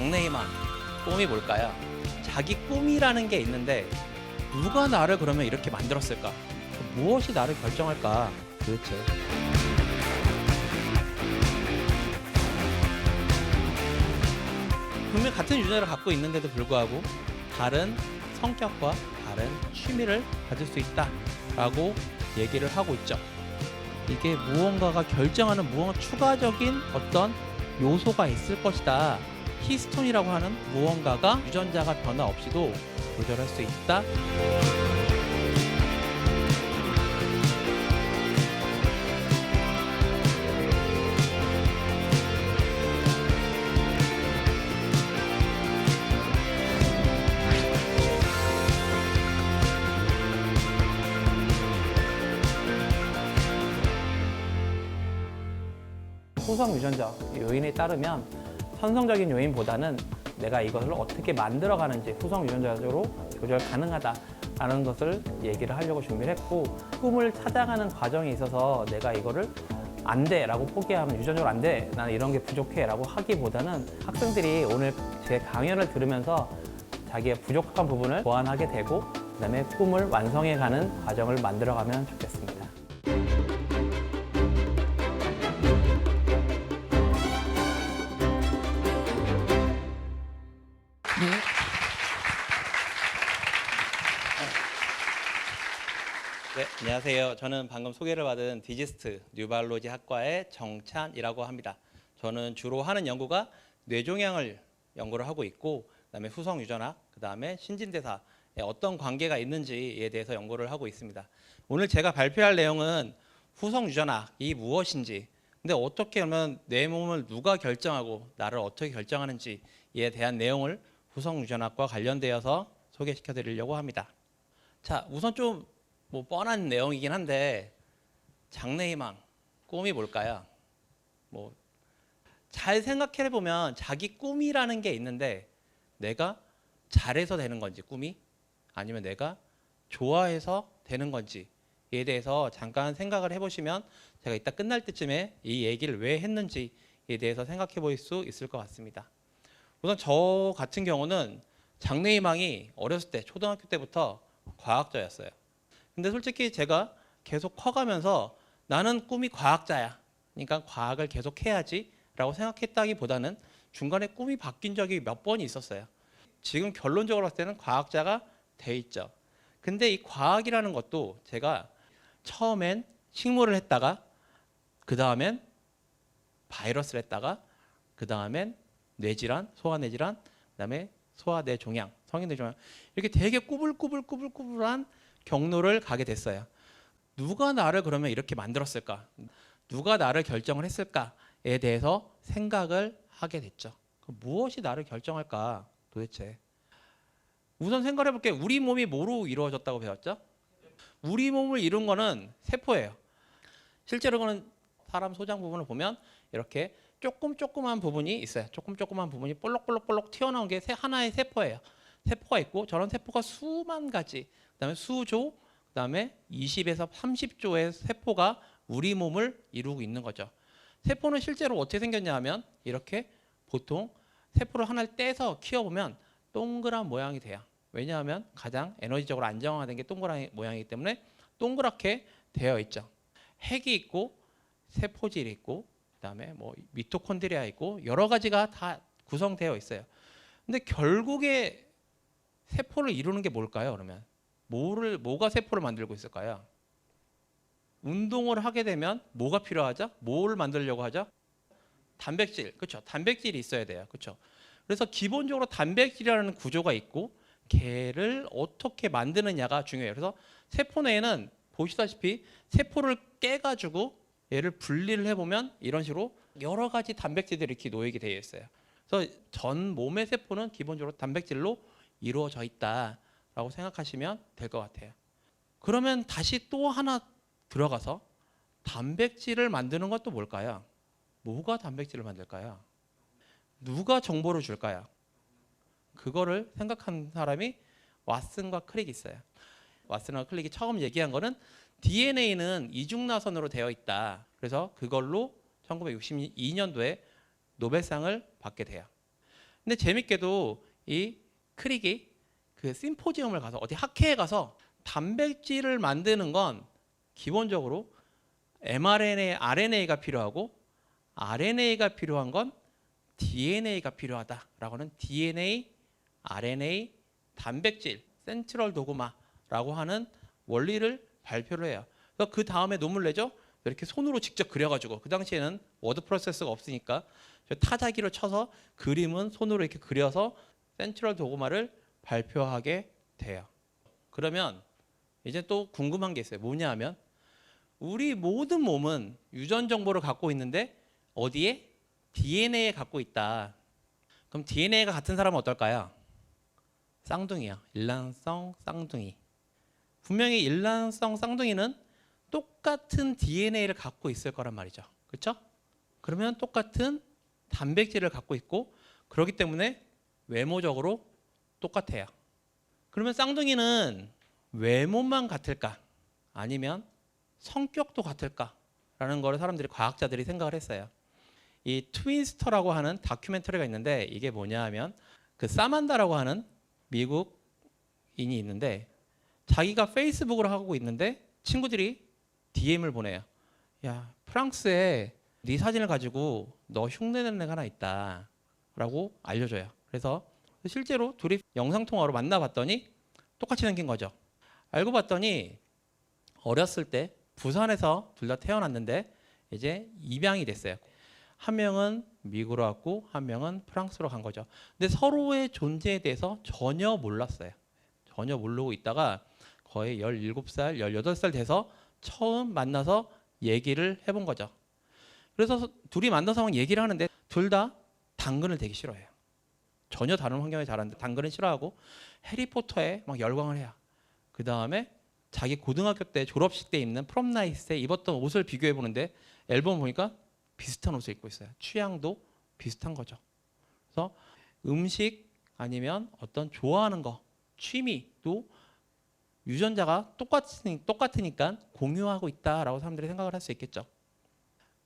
장래희망, 꿈이 뭘까요? 자기 꿈이라는 게 있는데 누가 나를 그러면 이렇게 만들었을까? 무엇이 나를 결정할까 도대체? 분명 같은 유전자를 갖고 있는데도 불구하고 다른 성격과 다른 취미를 가질 수 있다라고 얘기를 하고 있죠. 이게 무언가가 결정하는 무언가 추가적인 어떤 요소가 있을 것이다. 히스톤이라고 하는 무언가가 유전자가 변화 없이도 조절할 수 있다. 후성 유전자 요인에 따르면 선성적인 요인보다는 내가 이것을 어떻게 만들어가는지 후성 유전자적으로 조절 가능하다라는 것을 얘기를 하려고 준비를 했고, 꿈을 찾아가는 과정에 있어서 내가 이거를 안 돼 라고 포기하면 유전적으로 안 돼, 나는 이런 게 부족해 라고 하기보다는 학생들이 오늘 제 강연을 들으면서 자기의 부족한 부분을 보완하게 되고 그 다음에 꿈을 완성해가는 과정을 만들어가면 좋겠습니다. 네, 안녕하세요. 저는 방금 소개를 받은 디지스트 뉴발로지 학과의 정찬이라고 합니다. 저는 주로 하는 연구가 뇌종양을 연구를 하고 있고, 그다음에 후성 유전학, 그다음에 신진대사에 어떤 관계가 있는지에 대해서 연구를 하고 있습니다. 오늘 제가 발표할 내용은 후성 유전학이 무엇인지, 근데 어떻게 하면 내 몸을 누가 결정하고 나를 어떻게 결정하는지에 대한 내용을 후성 유전학과 관련되어서 소개시켜 드리려고 합니다. 자, 우선 좀 뻔한 내용이긴 한데 장래희망, 꿈이 뭘까요? 잘 생각해 보면 자기 꿈이라는 게 있는데 내가 잘해서 되는 건지 꿈이, 아니면 내가 좋아해서 되는 건지에 대해서 잠깐 생각을 해보시면 제가 이따 끝날 때쯤에 이 얘기를 왜 했는지에 대해서 생각해 볼 수 있을 것 같습니다. 우선 저 같은 경우는 장래희망이 어렸을 때 초등학교 때부터 과학자였어요. 근데 솔직히 제가 계속 커가면서 나는 꿈이 과학자야, 그러니까 과학을 계속 해야지 라고 생각했다기보다는 중간에 꿈이 바뀐 적이 몇 번이 있었어요. 지금 결론적으로 봤을 때는 과학자가 돼 있죠. 근데 이 과학이라는 것도 제가 처음엔 식물을 했다가 그 다음엔 바이러스를 했다가 그 다음엔 뇌질환, 소아뇌질환, 그 다음에 소아뇌종양, 성인뇌종양, 이렇게 되게 꾸불꾸불한 경로를 가게 됐어요. 누가 나를 그러면 이렇게 만들었을까? 누가 나를 결정을 했을까에 대해서 생각을 하게 됐죠. 무엇이 나를 결정할까 도대체? 우선 생각해 볼게요. 우리 몸이 뭐로 이루어졌다고 배웠죠? 우리 몸을 이룬 거는 세포예요. 실제로 그는 사람 소장 부분을 보면 이렇게 조그만 부분이 있어요. 조그만 부분이 볼록볼록 튀어나온 게 하나의 세포예요. 세포가 있고 저런 세포가 수만 가지, 그다음에 수조, 그다음에 20에서 30조의 세포가 우리 몸을 이루고 있는 거죠. 세포는 실제로 어떻게 생겼냐 하면 이렇게 보통 세포를 하나를 떼서 키워보면 동그란 모양이 돼요. 왜냐하면 가장 에너지적으로 안정화된 게 동그란 모양이기 때문에 동그랗게 되어 있죠. 핵이 있고 세포질이 있고 그다음에 미토콘드리아 있고 여러 가지가 다 구성되어 있어요. 근데 결국에 세포를 이루는 게 뭘까요? 그러면 뭐가 세포를 만들고 있을까요? 운동을 하게 되면 뭐가 필요하죠? 뭐를 만들려고 하죠? 단백질, 그렇죠? 단백질이 있어야 돼요, 그렇죠? 그래서 기본적으로 단백질이라는 구조가 있고 걔를 어떻게 만드느냐가 중요해요. 그래서 세포 내에는 보시다시피 세포를 깨가지고 얘를 분리를 해보면 이런 식으로 여러 가지 단백질들이 이렇게 놓이게 되어 있어요. 그래서 전 몸의 세포는 기본적으로 단백질로 이루어져 있다라고 생각하시면 될 것 같아요. 그러면 다시 또 하나 들어가서 단백질을 만드는 것도 뭘까요? 뭐가 단백질을 만들까요? 누가 정보를 줄까요? 그거를 생각한 사람이 왓슨과 크릭이 있어요. 왓슨과 클릭이 처음 얘기한 거는 DNA는 이중나선으로 되어 있다. 그래서 그걸로 1962년도에 노벨상을 받게 돼요. 근데 재밌게도 이 크릭이 그 심포지엄을 가서 어디 학회에 가서 단백질을 만드는 건 기본적으로 mRNA, RNA가 필요하고 RNA가 필요한 건 DNA가 필요하다라고 하는 DNA, RNA, 단백질, 센트럴 도그마라고 하는 원리를 발표를 해요. 그래서 그 다음에 논문 내죠. 이렇게 손으로 직접 그려가지고 그 당시에는 워드 프로세서가 없으니까 타자기로 쳐서 그림은 손으로 이렇게 그려서 센트럴 도그마를 발표하게 돼요. 그러면 이제 또 궁금한 게 있어요. 뭐냐 하면 우리 모든 몸은 유전 정보를 갖고 있는데 어디에? DNA에 갖고 있다. 그럼 DNA가 같은 사람은 어떨까요? 쌍둥이야. 일란성 쌍둥이. 분명히 일란성 쌍둥이는 똑같은 DNA를 갖고 있을 거란 말이죠. 그렇죠? 그러면 똑같은 단백질을 갖고 있고 그렇기 때문에 외모적으로 똑같아요. 그러면 쌍둥이는 외모만 같을까? 아니면 성격도 같을까? 라는 거를 사람들이 과학자들이 생각을 했어요. 이 트윈스터라고 하는 다큐멘터리가 있는데 이게 뭐냐 하면 그 사만다라고 하는 미국인이 있는데 자기가 페이스북을 하고 있는데 친구들이 DM을 보내요. 야, 프랑스에 네 사진을 가지고 너 흉내내는 애가 하나 있다 라고 알려줘요. 그래서 실제로 둘이 영상통화로 만나봤더니 똑같이 생긴 거죠. 알고 봤더니 어렸을 때 부산에서 둘 다 태어났는데 이제 입양이 됐어요. 한 명은 미국으로 왔고 한 명은 프랑스로 간 거죠. 근데 서로의 존재에 대해서 전혀 몰랐어요. 전혀 모르고 있다가 거의 17살, 18살 돼서 처음 만나서 얘기를 해본 거죠. 그래서 둘이 만나서 얘기를 하는데 둘 다 당근을 되게 싫어해요. 전혀 다른 환경에 자랐는데 당근은 싫어하고 해리포터에 막 열광을 해요. 그 다음에 자기 고등학교 때 졸업식 때 입는 프롬나이트에 입었던 옷을 비교해 보는데 앨범 보니까 비슷한 옷을 입고 있어요. 취향도 비슷한 거죠. 그래서 음식 아니면 어떤 좋아하는 거, 취미도 유전자가 똑같으니까 공유하고 있다라고 사람들이 생각을 할 수 있겠죠.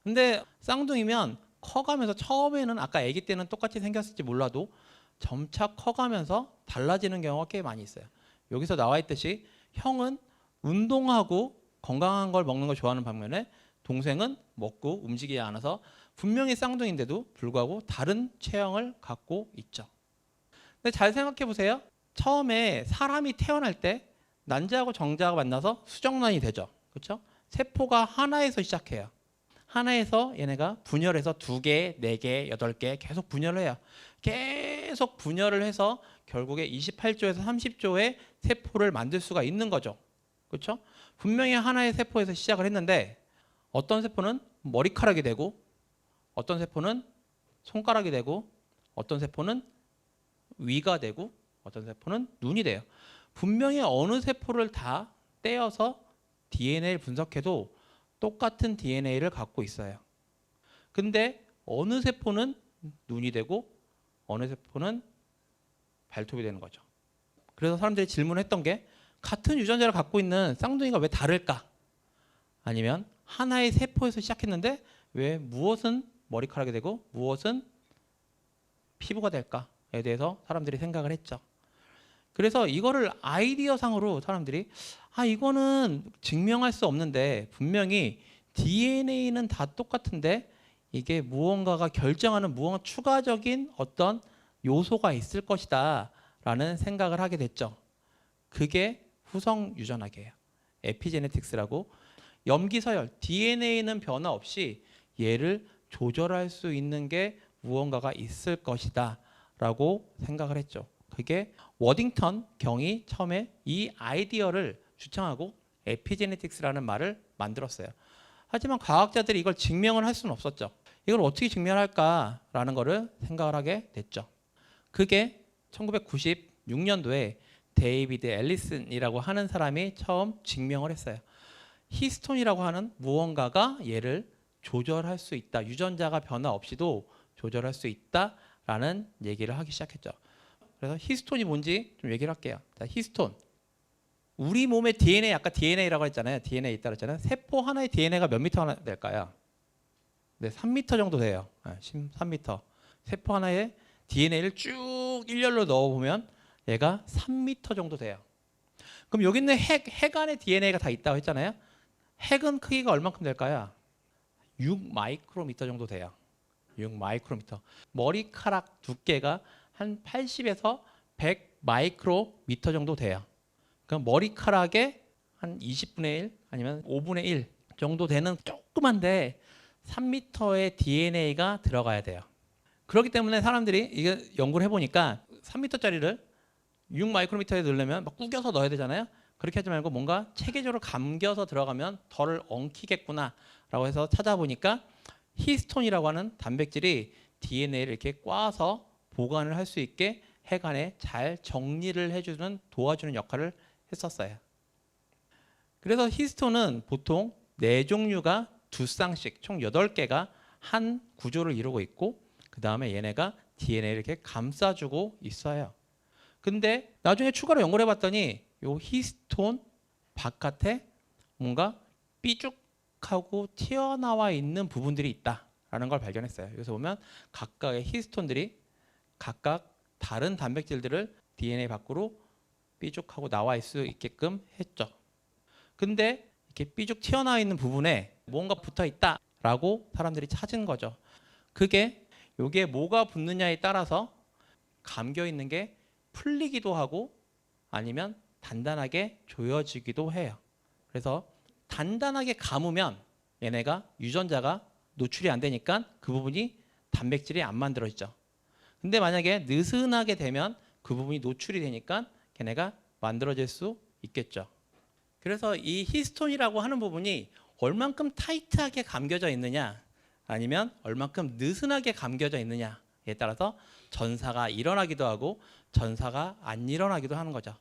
근데 쌍둥이면 커가면서 처음에는 아까 아기 때는 똑같이 생겼을지 몰라도 점차 커가면서 달라지는 경우가 꽤 많이 있어요. 여기서 나와 있듯이 형은 운동하고 건강한 걸 먹는 걸 좋아하는 반면에 동생은 먹고 움직이지 않아서 분명히 쌍둥이인데도 불구하고 다른 체형을 갖고 있죠. 근데 잘 생각해 보세요. 처음에 사람이 태어날 때 난자하고 정자가 만나서 수정란이 되죠. 그렇죠? 세포가 하나에서 시작해요. 하나에서 얘네가 분열해서 2개, 4개, 8개 계속 분열을 해요. 계속 분열을 해서 결국에 28조에서 30조의 세포를 만들 수가 있는 거죠. 그렇죠? 분명히 하나의 세포에서 시작을 했는데 어떤 세포는 머리카락이 되고 어떤 세포는 손가락이 되고 어떤 세포는 위가 되고 어떤 세포는 눈이 돼요. 분명히 어느 세포를 다 떼어서 DNA를 분석해도 똑같은 DNA를 갖고 있어요. 근데 어느 세포는 눈이 되고 어느 세포는 발톱이 되는 거죠. 그래서 사람들이 질문했던 게 같은 유전자를 갖고 있는 쌍둥이가 왜 다를까? 아니면 하나의 세포에서 시작했는데 왜 무엇은 머리카락이 되고 무엇은 피부가 될까에 대해서 사람들이 생각을 했죠. 그래서 이거를 아이디어상으로 사람들이 이거는 증명할 수 없는데 분명히 DNA는 다 똑같은데 이게 무언가가 결정하는 무언가 추가적인 어떤 요소가 있을 것이다 라는 생각을 하게 됐죠. 그게 후성 유전학이에요. 에피제네틱스라고 염기서열 DNA는 변화 없이 얘를 조절할 수 있는 게 무언가가 있을 것이다 라고 생각을 했죠. 그게 워딩턴 경이 처음에 이 아이디어를 주창하고 에피제네틱스라는 말을 만들었어요. 하지만 과학자들이 이걸 증명을 할 수는 없었죠. 이걸 어떻게 증명할까라는 거를 생각을 하게 됐죠. 그게 1996년도에 데이비드 앨리슨이라고 하는 사람이 처음 증명을 했어요. 히스톤이라고 하는 무언가가 얘를 조절할 수 있다. 유전자가 변화 없이도 조절할 수 있다라는 얘기를 하기 시작했죠. 그래서 히스톤이 뭔지 좀 얘기를 할게요. 자, 히스톤. 우리 몸의 DNA, 아까 DNA라고 했잖아요. DNA 있다고 했잖아요. 세포 하나의 DNA가 몇 미터 될까요? 네, 3미터 정도 돼요. 3미터. 세포 하나의 DNA를 쭉 일렬로 넣어보면 얘가 3m 정도 돼요. 그럼 여기 있는 핵 안에 DNA가 다 있다고 했잖아요. 핵은 크기가 얼만큼 될까요? 6 마이크로미터 정도 돼요. 6 마이크로미터. 머리카락 두께가 한 80에서 100 마이크로미터 정도 돼요. 그럼 머리카락의 한 20분의 1 아니면 5분의 1 정도 되는 조그만데 3m의 DNA가 들어가야 돼요. 그렇기 때문에 사람들이 이게 연구를 해보니까 3m짜리를 6 마이크로미터에 넣으려면 막 구겨서 넣어야 되잖아요. 그렇게 하지 말고 뭔가 체계적으로 감겨서 들어가면 덜 엉키겠구나라고 해서 찾아보니까 히스톤이라고 하는 단백질이 DNA를 이렇게 꽈서 보관을 할 수 있게 핵 안에 잘 정리를 해주는 도와주는 역할을 했었어요. 그래서 히스톤은 보통 4종류가 2쌍씩 총 8개가 한 구조를 이루고 있고 그 다음에 얘네가 DNA를 이렇게 감싸주고 있어요. 근데 나중에 추가로 연구를 해봤더니 요 히스톤 바깥에 뭔가 삐죽하고 튀어나와 있는 부분들이 있다라는 걸 발견했어요. 여기서 보면 각각의 히스톤들이 각각 다른 단백질들을 DNA 밖으로 삐죽하고 나와 있을 수 있게끔 했죠. 근데 이렇게 삐죽 튀어나와 있는 부분에 뭔가 붙어 있다라고 사람들이 찾은 거죠. 그게 요게 뭐가 붙느냐에 따라서 감겨 있는 게 풀리기도 하고 아니면 단단하게 조여지기도 해요. 그래서 단단하게 감으면 얘네가 유전자가 노출이 안 되니까 그 부분이 단백질이 안 만들어지죠. 근데 만약에 느슨하게 되면 그 부분이 노출이 되니까 걔네가 만들어질 수 있겠죠. 그래서 이 히스톤이라고 하는 부분이 얼만큼 타이트하게 감겨져 있느냐 아니면 얼만큼 느슨하게 감겨져 있느냐에 따라서 전사가 일어나기도 하고 전사가 안 일어나기도 하는 거죠.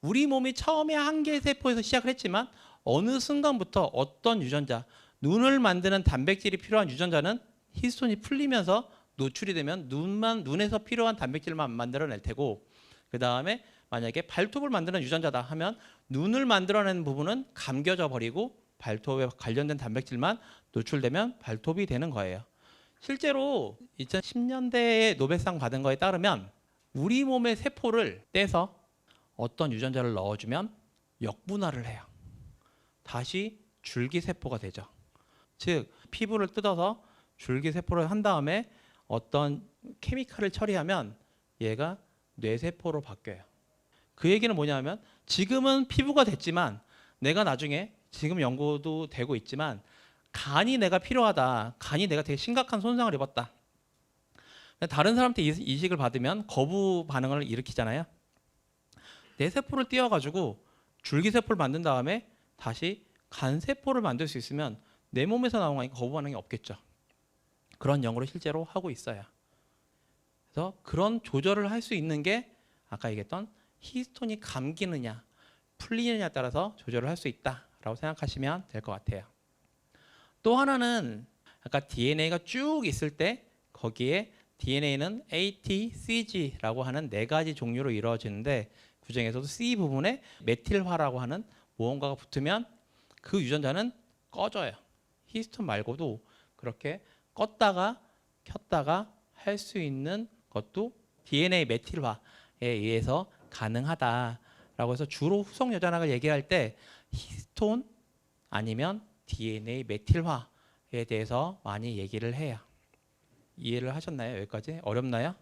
우리 몸이 처음에 한 개의 세포에서 시작을 했지만 어느 순간부터 어떤 유전자, 눈을 만드는 단백질이 필요한 유전자는 히스톤이 풀리면서 노출이 되면 눈에서 필요한 단백질만 만들어낼 테고 그 다음에 만약에 발톱을 만드는 유전자다 하면 눈을 만들어내는 부분은 감겨져 버리고 발톱에 관련된 단백질만 노출되면 발톱이 되는 거예요. 실제로 2010년대에 노벨상 받은 거에 따르면 우리 몸의 세포를 떼서 어떤 유전자를 넣어주면 역분화를 해요. 다시 줄기세포가 되죠. 즉 피부를 뜯어서 줄기세포를 한 다음에 어떤 케미칼을 처리하면 얘가 뇌세포로 바뀌어요. 그 얘기는 뭐냐면 지금은 피부가 됐지만 내가 나중에 지금 연구도 되고 있지만 간이 내가 필요하다. 간이 내가 되게 심각한 손상을 입었다. 다른 사람한테 이식을 받으면 거부 반응을 일으키잖아요. 내 세포를 띄워가지고 줄기세포를 만든 다음에 다시 간세포를 만들 수 있으면 내 몸에서 나온 거니까 거부 반응이 없겠죠. 그런 연구를 실제로 하고 있어요. 그래서 그런 조절을 할 수 있는 게 아까 얘기했던 히스톤이 감기느냐 풀리느냐에 따라서 조절을 할 수 있다라고 생각하시면 될 것 같아요. 또 하나는 아까 DNA가 쭉 있을 때 거기에 DNA는 A, T, CG라고 하는 4가지 종류로 이루어지는데 그중에서도 C 부분에 메틸화라고 하는 무언가가 붙으면 그 유전자는 꺼져요. 히스톤 말고도 그렇게 껐다가 켰다가 할 수 있는 것도 DNA 메틸화에 의해서 가능하다라고 해서 주로 후속 여자학을 얘기할 때 히스톤 아니면 DNA 메틸화에 대해서 많이 얘기를 해요. 이해를 하셨나요? 여기까지? 어렵나요?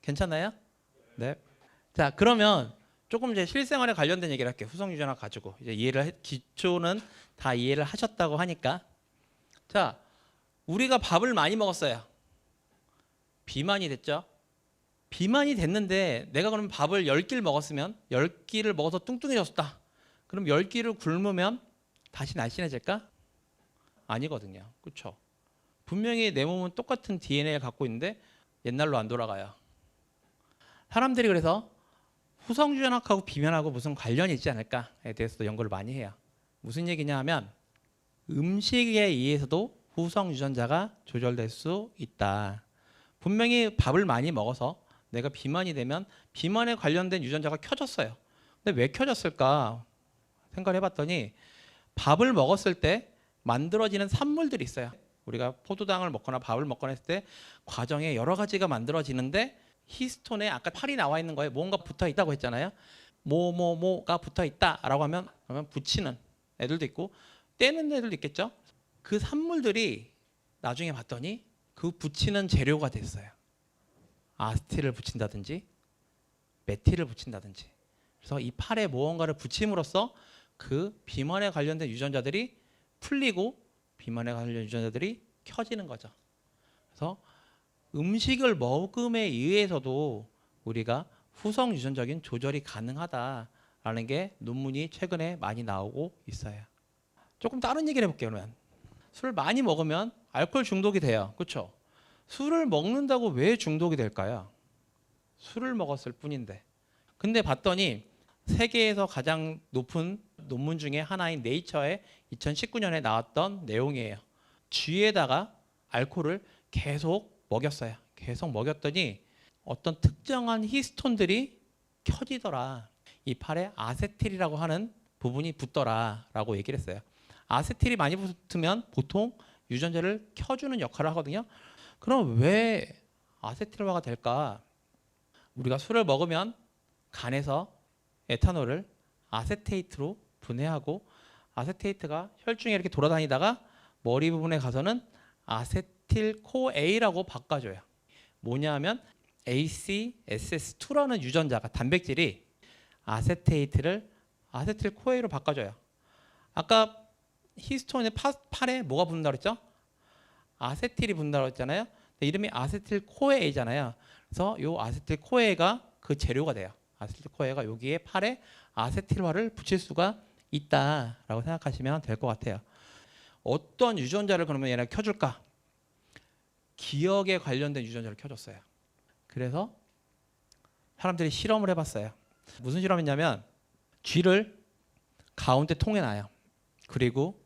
괜찮나요? 네. 자, 그러면 조금 이제 실생활에 관련된 얘기를 할게요. 후속 유전학 가지고 이제 기초는 다 이해를 하셨다고 하니까 자, 우리가 밥을 많이 먹었어요. 비만이 됐죠? 비만이 됐는데 내가 그러면 밥을 10끼를 먹었으면 10끼를 먹어서 뚱뚱해졌다. 그럼 10끼를 굶으면 다시 날씬해질까? 아니거든요. 그렇죠? 분명히 내 몸은 똑같은 DNA를 갖고 있는데 옛날로 안 돌아가요. 사람들이 그래서 후속 유전학하고 비만하고 무슨 관련이 있지 않을까에 대해서도 연구를 많이 해요. 무슨 얘기냐 하면 음식에 의해서도 후속 유전자가 조절될 수 있다. 분명히 밥을 많이 먹어서 내가 비만이 되면 비만에 관련된 유전자가 켜졌어요. 근데 왜 켜졌을까 생각을 해봤더니 밥을 먹었을 때 만들어지는 산물들이 있어요. 우리가 포도당을 먹거나 밥을 먹거나 했을 때 과정에 여러 가지가 만들어지는데 히스톤에 아까 팔이 나와 있는 거에 뭔가 붙어 있다고 했잖아요. 뭐가 붙어 있다라고 하면 그러면 붙이는 애들도 있고 떼는 애들도 있겠죠. 그 산물들이 나중에 봤더니 그 붙이는 재료가 됐어요. 아스틸을 붙인다든지 메틸을 붙인다든지. 그래서 이 팔에 무언가를 붙임으로써 그 비만에 관련된 유전자들이 풀리고 비만에 관련된 유전자들이 켜지는 거죠. 그래서 음식을 먹음에 의해서도 우리가 후성 유전적인 조절이 가능하다라는 게 논문이 최근에 많이 나오고 있어요. 조금 다른 얘기를 해볼게요. 그러면 술 많이 먹으면 알코올 중독이 돼요. 그렇죠? 술을 먹는다고 왜 중독이 될까요? 술을 먹었을 뿐인데. 근데 봤더니 세계에서 가장 높은 논문 중에 하나인 네이처에 2019년에 나왔던 내용이에요. 쥐에다가 알코올을 계속 먹였어요. 계속 먹였더니 어떤 특정한 히스톤들이 켜지더라. 이 팔에 아세틸이라고 하는 부분이 붙더라라고 얘기를 했어요. 아세틸이 많이 붙으면 보통 유전자를 켜주는 역할을 하거든요. 그럼 왜 아세틸화가 될까? 우리가 술을 먹으면 간에서 에탄올을 아세테이트로 분해하고 아세테이트가 혈중에 이렇게 돌아다니다가 머리 부분에 가서는 아세틸코A라고 바꿔줘요. 뭐냐면 ACSS2라는 유전자가 단백질이 아세테이트를 아세틸코A로 바꿔줘요. 아까 히스톤의 팔에 뭐가 붙는다고 그랬죠? 아세틸이 붙는다고 했잖아요. 이름이 아세틸코A잖아요. 그래서 이 아세틸코A가 그 재료가 돼요. 아세틸코A가 여기에 팔에 아세틸화를 붙일 수가 있다라고 생각하시면 될 것 같아요. 어떤 유전자를 그러면 얘네가 켜줄까? 기억에 관련된 유전자를 켜줬어요. 그래서 사람들이 실험을 해봤어요. 무슨 실험이냐면 쥐를 가운데 통에 놔요. 그리고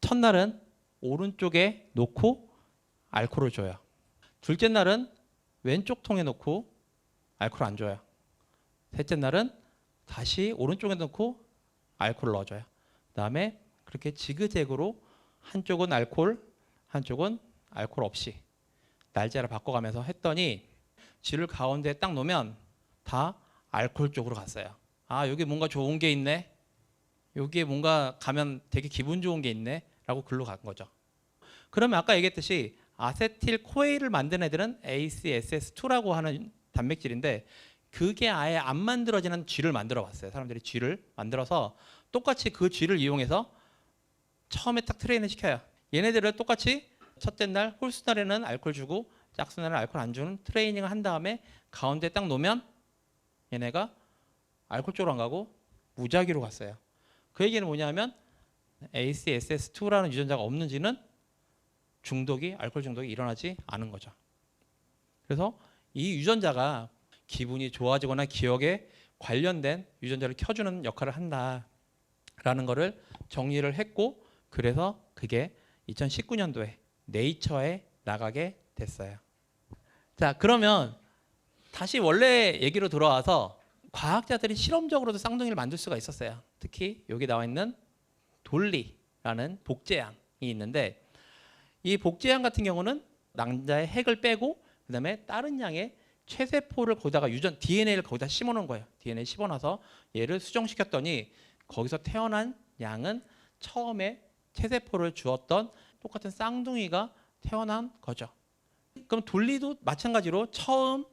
첫날은 오른쪽에 놓고 알코올을 줘요. 둘째 날은 왼쪽 통에 놓고 알코올 안 줘요. 셋째 날은 다시 오른쪽에 놓고 알코올을 넣어줘요. 그다음에 그렇게 지그재그로 한쪽은 알코올, 한쪽은 알코올 없이 날짜를 바꿔가면서 했더니 쥐를 가운데에 딱 놓으면 다 알코올 쪽으로 갔어요. 아, 여기 뭔가 좋은 게 있네. 여기에 뭔가 가면 되게 기분 좋은 게 있네. 라고 글로 간 거죠. 그러면 아까 얘기했듯이 아세틸코에를 만든 애들은 ACSS2라고 하는 단백질인데 그게 아예 안 만들어지는 쥐를 만들어 봤어요. 사람들이 쥐를 만들어서 똑같이 그 쥐를 이용해서 처음에 딱 트레이닝을 시켜요. 얘네들을 똑같이 첫째 날, 홀수 날에는 알코올 주고 짝수 날에는 알코올 안 주는 트레이닝을 한 다음에 가운데 딱 놓으면 얘네가 알코올 쪽으로 안 가고 무작위로 갔어요. 그 얘기는 뭐냐면 ACSS2라는 유전자가 없는지는 중독이 알코올 중독이 일어나지 않은 거죠. 그래서 이 유전자가 기분이 좋아지거나 기억에 관련된 유전자를 켜주는 역할을 한다라는 거를 정리를 했고 그래서 그게 2019년도에 네이처에 나가게 됐어요. 자, 그러면 다시 원래 얘기로 돌아와서 과학자들이 실험적으로도 쌍둥이를 만들 수가 있었어요. 특히 여기 나와 있는 돌리라는 복제양이 있는데 이 복제양 같은 경우는 남자의 핵을 빼고 그다음에 다른 양의 체세포를 거기다가 DNA를 거기다 심어놓은 거예요. DNA 심어놔서 얘를 수정시켰더니 거기서 태어난 양은 처음에 체세포를 주었던 똑같은 쌍둥이가 태어난 거죠. 그럼 돌리도 마찬가지로 처음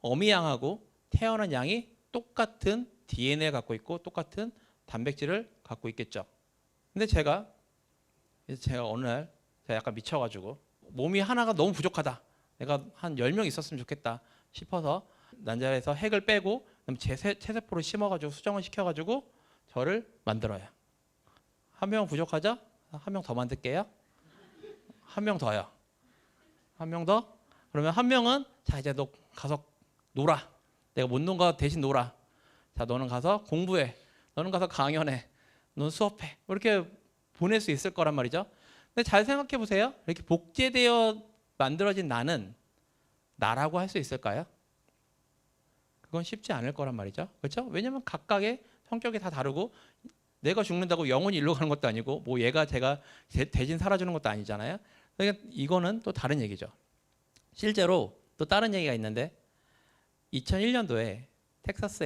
어미양하고 태어난 양이 똑같은 DNA를 갖고 있고 똑같은 단백질을 갖고 있겠죠. 근데 제가 어느 날 제가 약간 미쳐가지고 몸이 하나가 너무 부족하다. 내가 한 10명 있었으면 좋겠다 싶어서 난자에서 핵을 빼고 체세포를 심어가지고 수정을 시켜가지고 저를 만들어요. 한 명 부족하죠? 한 명 더 만들게요. 한 명 더요. 한 명 더? 그러면 한 명은 자 이제 너 가서 놀아. 내가 못 논 거 대신 놀아. 자 너는 가서 공부해. 너는 가서 강연해. 너는 수업해. 이렇게 보낼 수 있을 거란 말이죠. 근데 잘 생각해 보세요. 이렇게 복제되어 만들어진 나는 나라고 할 수 있을까요? 그건 쉽지 않을 거란 말이죠. 그렇죠? 왜냐하면 각각의 성격이 다 다르고 내가 죽는다고 영원히 일로 가는 것도 아니고 뭐 얘가 제가 대신 살아주는 것도 아니잖아요. 그러니까 이거는 또 다른 얘기죠. 실제로 또 다른 얘기가 있는데 2001년도에 텍사스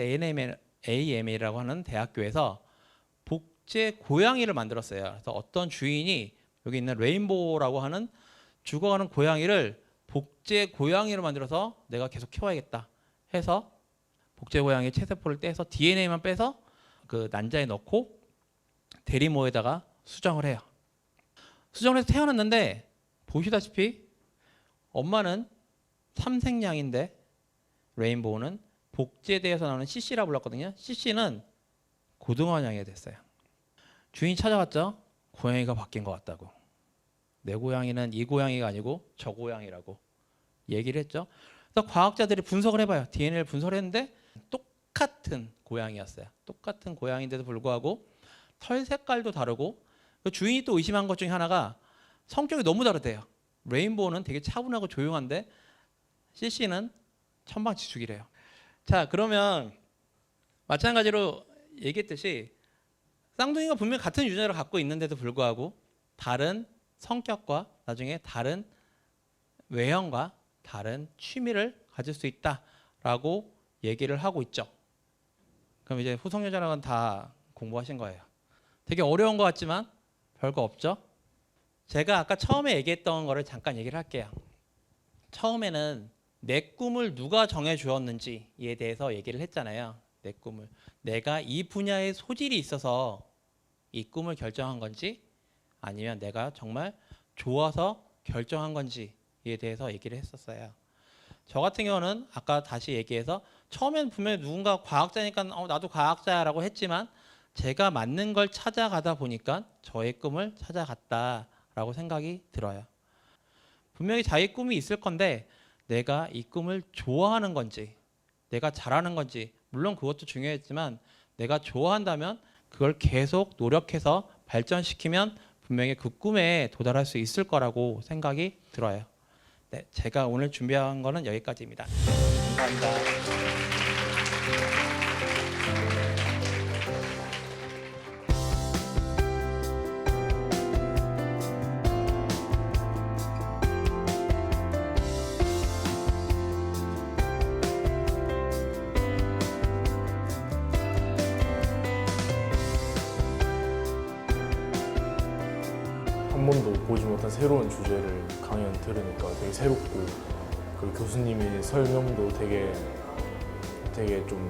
A&M이라고 하는 대학교에서 복제 고양이를 만들었어요. 그래서 어떤 주인이 여기 있는 레인보우라고 하는 죽어가는 고양이를 복제 고양이로 만들어서 내가 계속 키워야겠다 해서 복제 고양이 체세포를 떼서 DNA만 빼서 그 난자에 넣고 대리모에다가 수정을 해요. 수정을 해서 태어났는데 보시다시피 엄마는 삼색냥인데 레인보우는 복제되어서 나오는 CC라 불렀거든요. CC는 고등어냥이 됐어요. 주인이 찾아왔죠. 고양이가 바뀐 것 같다고. 내 고양이는 이 고양이가 아니고 저 고양이라고 얘기를 했죠. 그래서 과학자들이 분석을 해봐요. DNA를 분석을 했는데 똑같은 고양이였어요. 똑같은 고양이인데도 불구하고 털 색깔도 다르고 그 주인이 또 의심한 것 중에 하나가 성격이 너무 다르대요. 레인보우는 되게 차분하고 조용한데 CC는 천방지축이래요. 자, 그러면 마찬가지로 얘기했듯이 쌍둥이가 분명히 같은 유전자를 갖고 있는데도 불구하고 다른 성격과 나중에 다른 외형과 다른 취미를 가질 수 있다라고 얘기를 하고 있죠. 그럼 이제 후성유전학은 다 공부하신 거예요. 되게 어려운 것 같지만 별거 없죠. 제가 아까 처음에 얘기했던 거를 잠깐 얘기를 할게요. 처음에는 내 꿈을 누가 정해주었는지에 대해서 얘기를 했잖아요. 내 꿈을. 내가 이 분야에 소질이 있어서 이 꿈을 결정한 건지 아니면 내가 정말 좋아서 결정한 건지에 대해서 얘기를 했었어요. 저 같은 경우는 아까 다시 얘기해서 처음엔 분명히 누군가 과학자니까 나도 과학자라고 했지만 제가 맞는 걸 찾아가다 보니까 저의 꿈을 찾아갔다라고 생각이 들어요. 분명히 자기 꿈이 있을 건데 내가 이 꿈을 좋아하는 건지 내가 잘하는 건지 물론 그것도 중요했지만 내가 좋아한다면 그걸 계속 노력해서 발전시키면 분명히 그 꿈에 도달할 수 있을 거라고 생각이 들어요. 네, 제가 오늘 준비한 거는 여기까지입니다. 감사합니다. 한 번도 보지 못한 새로운 주제를 강연 들으니까 되게 새롭고 그 교수님이 설명도 되게 좀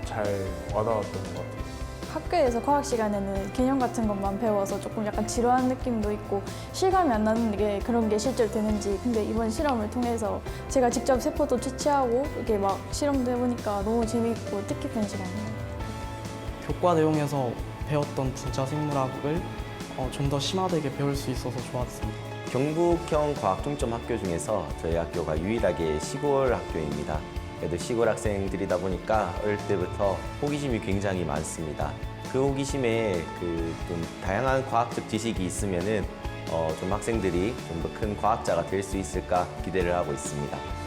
잘 와닿았던 것 같아요. 학교에서 과학 시간에는 개념 같은 것만 배워서 조금 약간 지루한 느낌도 있고 실감이 안 나는 게 그런 게 실제로 되는지 근데 이번 실험을 통해서 제가 직접 세포도 채취하고 이렇게 막 실험도 해보니까 너무 재미있고 뜻깊은 시간이에요. 교과 내용에서 배웠던 분자 생물학을 좀 더 심화되게 배울 수 있어서 좋았습니다. 경북형 과학중점 학교 중에서 저희 학교가 유일하게 시골 학교입니다. 그래도 시골 학생들이다 보니까 어릴 때부터 호기심이 굉장히 많습니다. 그 호기심에 좀 다양한 과학적 지식이 있으면은 좀 학생들이 좀 더 큰 과학자가 될 수 있을까 기대를 하고 있습니다.